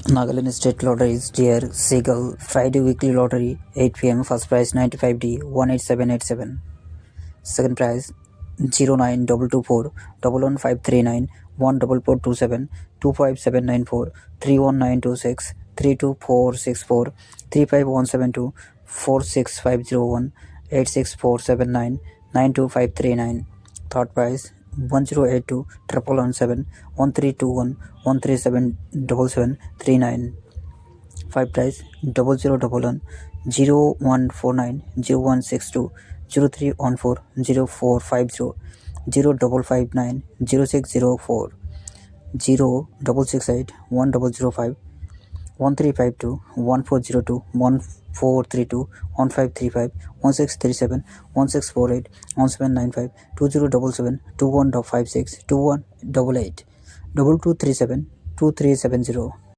Nagaland State Lotteries, Diar, Seagull Friday Weekly Lottery, 8 p.m. First prize 95D 18787. Second prize 09224 11539 14427 25794 31926 32464 35172 46501 86479 92539. Third prize 1082 11117 1321 1377739. Five prize 0011 0149 0162 0314 0450 0559 0604 0668 1005 1352 1402 1432 1535 1637 1648 1795 2077 2156 2188 2237 2370.